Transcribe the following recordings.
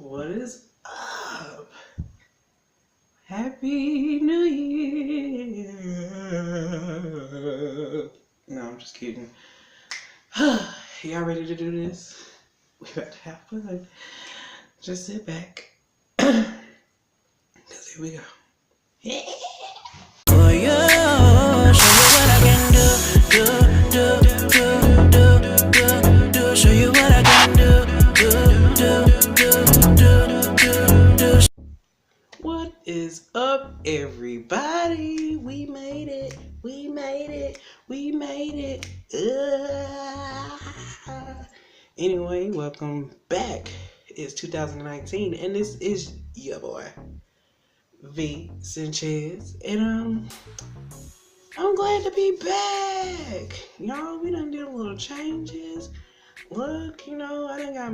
What is up? Happy New Year. No, I'm just kidding. Y'all ready to do this? We about to have fun. Just sit back. Cause here we go. Oh yeah, show you what I can do. Show you what I can do. What is up, everybody? We made it. We made it. We made it. Anyway, welcome back. It's 2019, and this is your boy, V Sanchez, and I'm glad to be back. Y'all, we done did a little changes. Look, I done got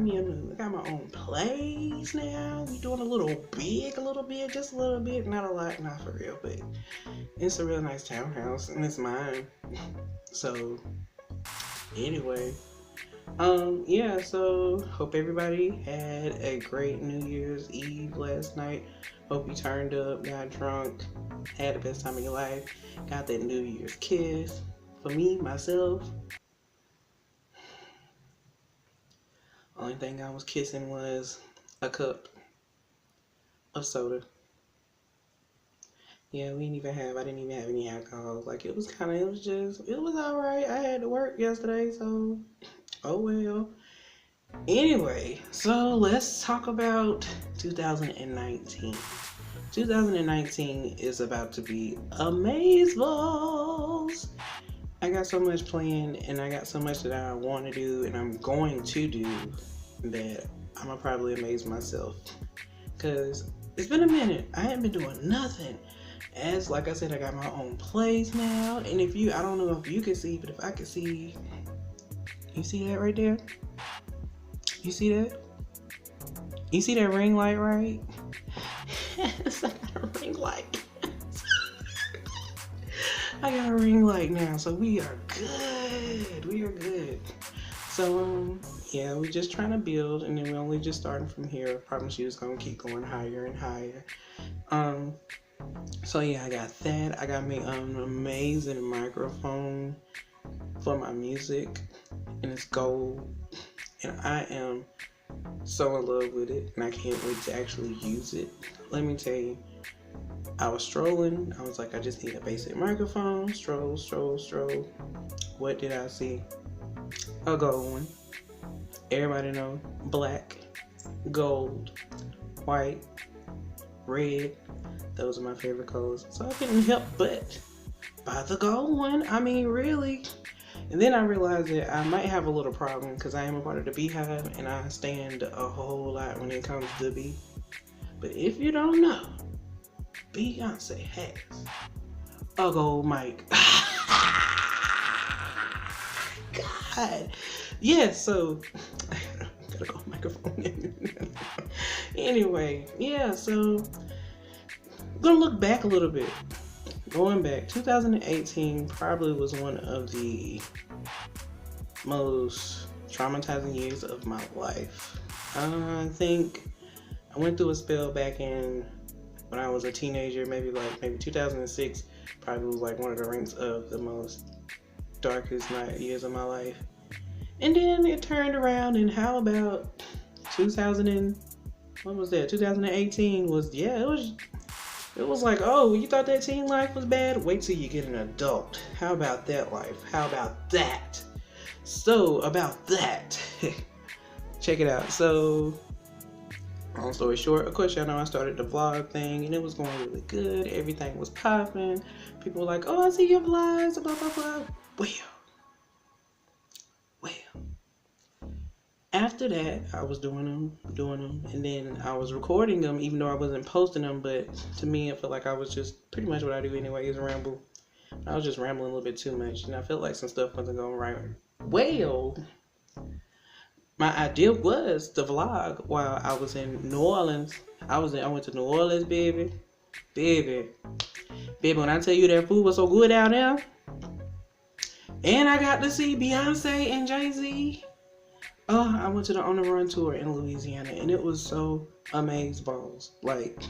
my own place now. We doing a little bit, just a little bit, not a lot, not for real, but it's a real nice townhouse, and it's mine. So, anyway, so hope everybody had a great New Year's Eve last night. Hope you turned up, got drunk, had the best time of your life, got that New Year's kiss. For me, myself, only thing I was kissing was a cup of soda. Yeah, I didn't even have any alcohol. Like, it was alright. I had to work yesterday, so, oh well. Anyway, so let's talk about 2019. 2019 is about to be amazeballs. I got so much planned, and I got so much that I want to do, and I'm going to do, that I'm gonna probably amaze myself. Cause it's been a minute. I haven't been doing nothing. Like I said, I got my own place now, and I don't know if you can see, but if I can see, you see that right there? You see that? You see that ring light, right? Yes, I got a ring light. I got a ring light now, so we are good. So, we're just trying to build, and then we're only just starting from here. I promise you it's going to keep going higher and higher. So I got that. I got me an amazing microphone for my music, and it's gold. And I am so in love with it, and I can't wait to actually use it. Let me tell you, I was strolling. I was like, I just need a basic microphone. Stroll. What did I see? A gold one. Everybody know, black, gold, white, red. Those are my favorite colors. So I couldn't help but buy the gold one. I mean, really. And then I realized that I might have a little problem because I am a part of the Beehive, and I stand a whole lot when it comes to the bee. But if you don't know, Beyonce has a gold mic. God. Yeah, so gotta go microphone. Anyway, so I'm gonna look back a little bit. Going back, 2018 probably was one of the most traumatizing years of my life. I think I went through a spell back in when I was a teenager, maybe 2006, probably was like one of the ranks of the most darkest years of my life. And then it turned around, and how about 2018 was, it was like, oh, you thought that teen life was bad? Wait till you get an adult. How about that life? How about that? So, about that. Check it out. So, long story short, of course, y'all know I started the vlog thing, and it was going really good. Everything was popping. People were like, oh, I see your vlogs, blah, blah, blah. Well. After that, I was doing them, and then I was recording them, even though I wasn't posting them, but to me, I felt like I was just pretty much what I do anyway, is ramble. I was just rambling a little bit too much, and I felt like some stuff wasn't going right. Well, my idea was to vlog while I was in New Orleans. I went to New Orleans, baby, when I tell you that food was so good out there, and I got to see Beyonce and Jay-Z. Oh, I went to the On the Run tour in Louisiana, and it was so amazeballs. Like,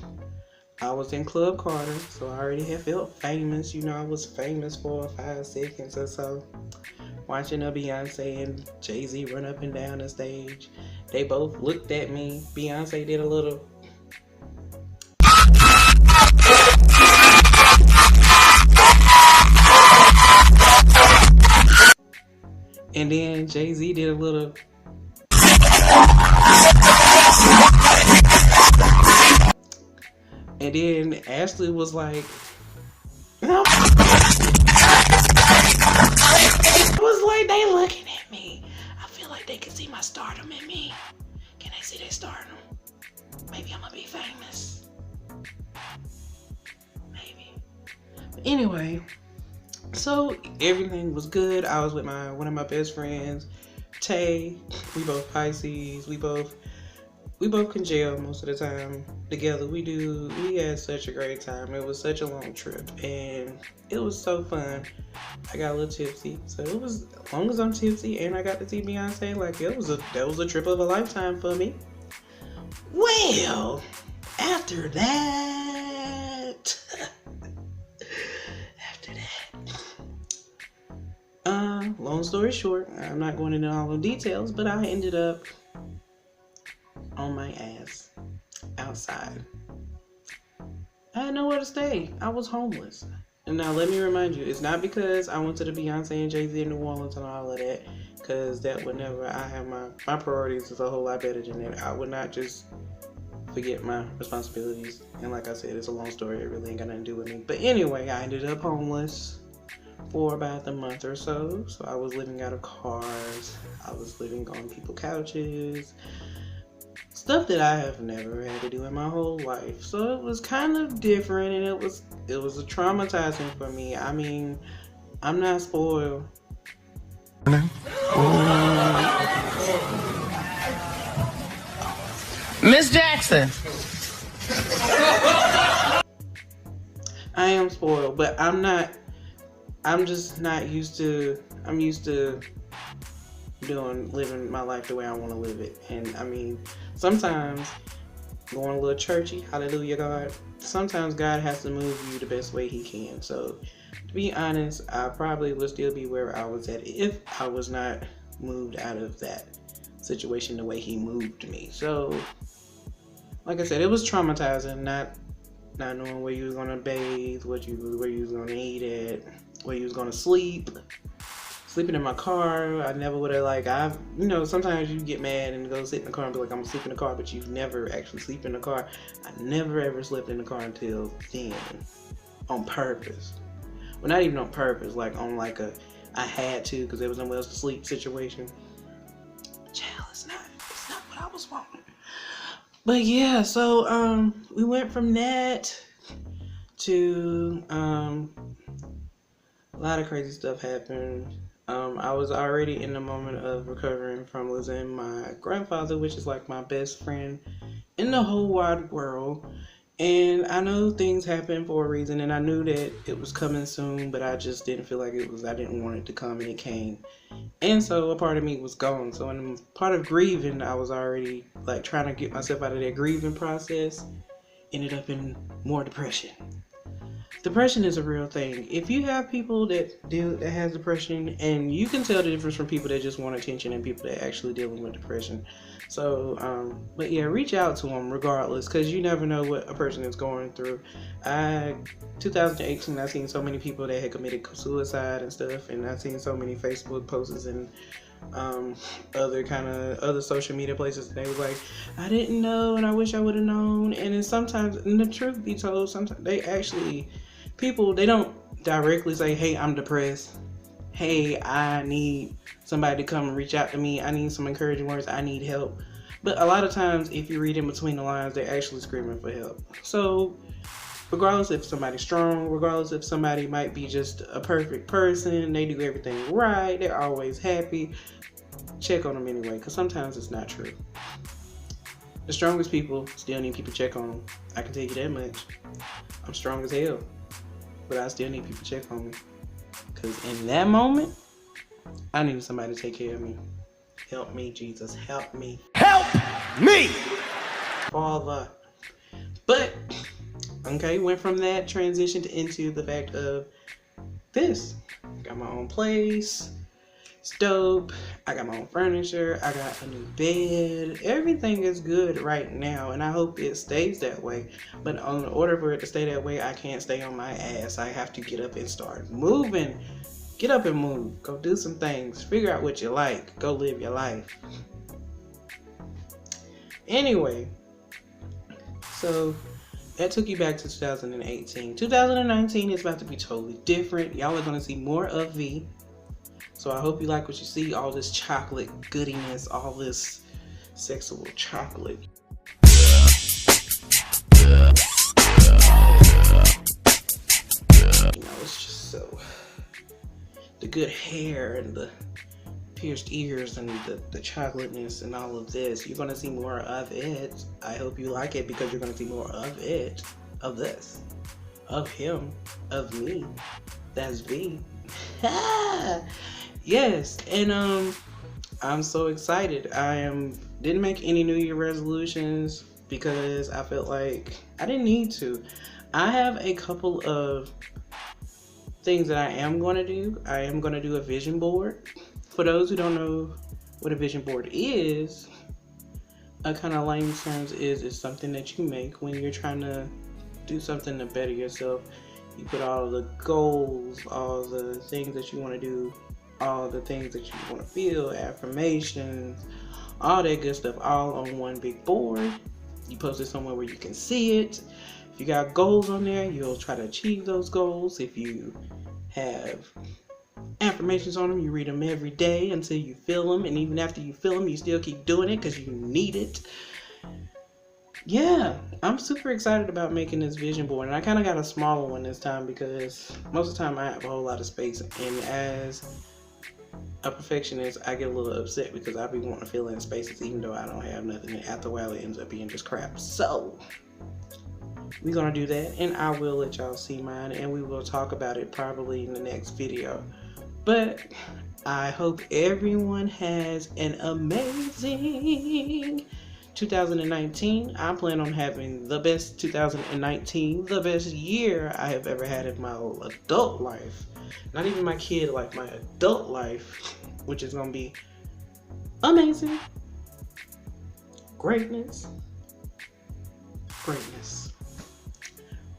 I was in Club Carter, so I already had felt famous. You know, I was famous for 5 seconds or so. Watching a Beyonce and Jay-Z run up and down the stage. They both looked at me. Beyonce did a little. And then Jay-Z did a little. And then Ashley was like, I was like, they looking at me. I feel like they can see my stardom in me. Can they see their stardom? Maybe I'm gonna be famous. Maybe. But anyway, so everything was good. I was with one of my best friends, Tay. We both Pisces. We both can jail most of the time together. We had such a great time. It was such a long trip and it was so fun. I got a little tipsy, so it was, as long as I'm tipsy and I got to see Beyonce, like that was a trip of a lifetime for me. Well, after that, long story short, I'm not going into all the details, but I ended up on my ass outside. I had nowhere to stay. I was homeless. And now let me remind you, it's not because I went to the Beyonce and Jay-Z in New Orleans and all of that, because that would never, I have my priorities is a whole lot better than that. I would not just forget my responsibilities. And like I said, it's a long story. It really ain't got nothing to do with me. But anyway, I ended up homeless for about a month or so. So I was living out of cars. I was living on people's couches. Stuff that I have never had to do in my whole life. So it was kind of different, and it was traumatizing for me. I mean, I'm not spoiled. Miss Jackson. I am spoiled, but I'm just not used to, I'm used to living my life the way I want to live it. And I mean, sometimes going a little churchy, hallelujah God, sometimes God has to move you the best way he can. So to be honest, I probably would still be where I was at if I was not moved out of that situation the way he moved me. So like I said, it was traumatizing, not knowing where you was gonna bathe, where you was gonna eat at, where you was gonna sleep. Sleeping in my car, I never would have, sometimes you get mad and go sit in the car and be like, I'm gonna sleep in the car, but you've never actually sleep in the car. I never ever slept in the car until then, on purpose. Well, not even on purpose, like on like I had to because there was nowhere else to sleep situation. Child, it's not what I was wanting. But yeah, so we went from that to a lot of crazy stuff happened. I was already in the moment of recovering from losing my grandfather, which is like my best friend in the whole wide world. And I know things happen for a reason, and I knew that it was coming soon, but I just didn't feel like I didn't want it to come, and it came. And so a part of me was gone. So in part of grieving, I was already like trying to get myself out of that grieving process, ended up in more depression. Depression is a real thing. If you have people that has depression, and you can tell the difference from people that just want attention and people that actually dealing with depression. So, but yeah, reach out to them regardless, because you never know what a person is going through. 2018, I seen so many people that had committed suicide and stuff, and I seen so many Facebook posts and other social media places. They were like, I didn't know, and I wish I would have known. And then sometimes, and the truth be told, sometimes they don't directly say, hey, I'm depressed. Hey, I need somebody to come and reach out to me. I need some encouraging words. I need help. But a lot of times, if you read in between the lines, they're actually screaming for help. So regardless if somebody's strong, regardless if somebody might be just a perfect person, they do everything right, they're always happy, check on them anyway, because sometimes it's not true. The strongest people still need people to check on them. I can tell you that much. I'm strong as hell, but I still need people to check on me. Because in that moment, I needed somebody to take care of me. Help me, Jesus. Help me. Help me! Father. But, okay, went from that, transitioned into the fact of this. Got my own place. It's dope. I got my own furniture. I got a new bed. Everything is good right now, and I hope it stays that way. But in order for it to stay that way, I can't stay on my ass. I have to get up and start moving. Get up and move. Go do some things. Figure out what you like. Go live your life. Anyway, so that took you back to 2018. 2019 is about to be totally different. Y'all are going to see more of V. So I hope you like what you see. All this chocolate goodiness. All this sexual chocolate. You know, it's just so... The good hair and the pierced ears and the chocolateness and all of this. You're going to see more of it. I hope you like it because you're going to see more of it. Of this. Of him. Of me. That's V. Yes. And I'm so excited. Didn't make any New Year resolutions because I felt like I didn't need to. I have a couple of things that I am going to do. I am going to do a vision board. For those who don't know what a vision board is, a kind of layman's terms is something that you make when you're trying to do something to better yourself. You put all the goals, all the things that you want to do, all the things that you want to feel, affirmations, all that good stuff, all on one big board. You post it somewhere where you can see it. If you got goals on there, you'll try to achieve those goals. If you have affirmations on them, you read them every day until you feel them. And even after you feel them, you still keep doing it because you need it. Yeah, I'm super excited about making this vision board. And I kind of got a smaller one this time because most of the time I have a whole lot of space. And as a perfectionist, I get a little upset because I be wanting to fill in spaces even though I don't have nothing. And after a while, it ends up being just crap. So we're gonna do that, and I will let y'all see mine, and we will talk about it probably in the next video. But I hope everyone has an amazing 2019. I plan on having the best 2019, the best year I have ever had in my adult life. Not even my kid life, my adult life, which is gonna be amazing. Greatness.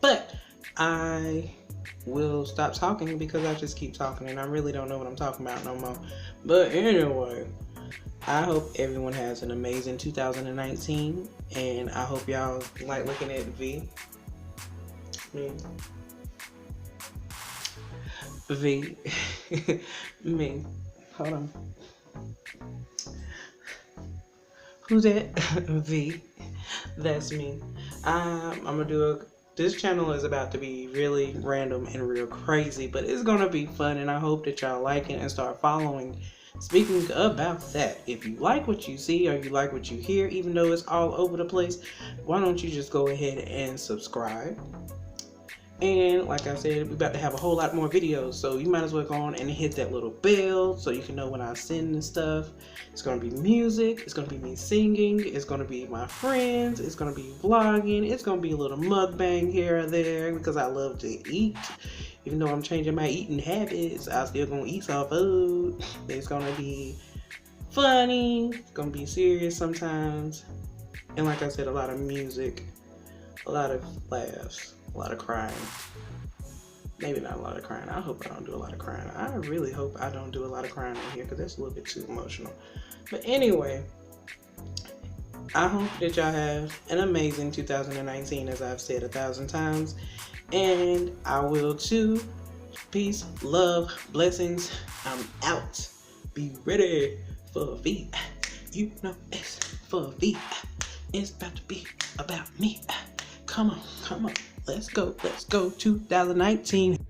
But I will stop talking because I just keep talking and I really don't know what I'm talking about no more. But anyway, I hope everyone has an amazing 2019, and I hope y'all like looking at V. Me. Hold on. Who's that? V. That's me. I'm gonna do this channel is about to be really random and real crazy, but it's gonna be fun, and I hope that y'all like it and start following. Speaking about that, if you like what you see or you like what you hear, even though it's all over the place, why don't you just go ahead and subscribe? And like I said, we're about to have a whole lot more videos, so you might as well go on and hit that little bell so you can know when I send this stuff. It's going to be music, it's going to be me singing, it's going to be my friends, it's going to be vlogging, it's going to be a little mukbang here or there because I love to eat. Even though I'm changing my eating habits, I'm still going to eat some food. It's going to be funny, it's going to be serious sometimes. And like I said, a lot of music, a lot of laughs. A lot of crying. Maybe not a lot of crying. I hope I don't do a lot of crying. I really hope I don't do a lot of crying in here because that's a little bit too emotional. But anyway, I hope that y'all have an amazing 2019, as I've said 1,000 times. And I will too. Peace, love, blessings. I'm out. Be ready for V. You know it's for V. It's about to be about me. Come on, come on. Let's go 2019.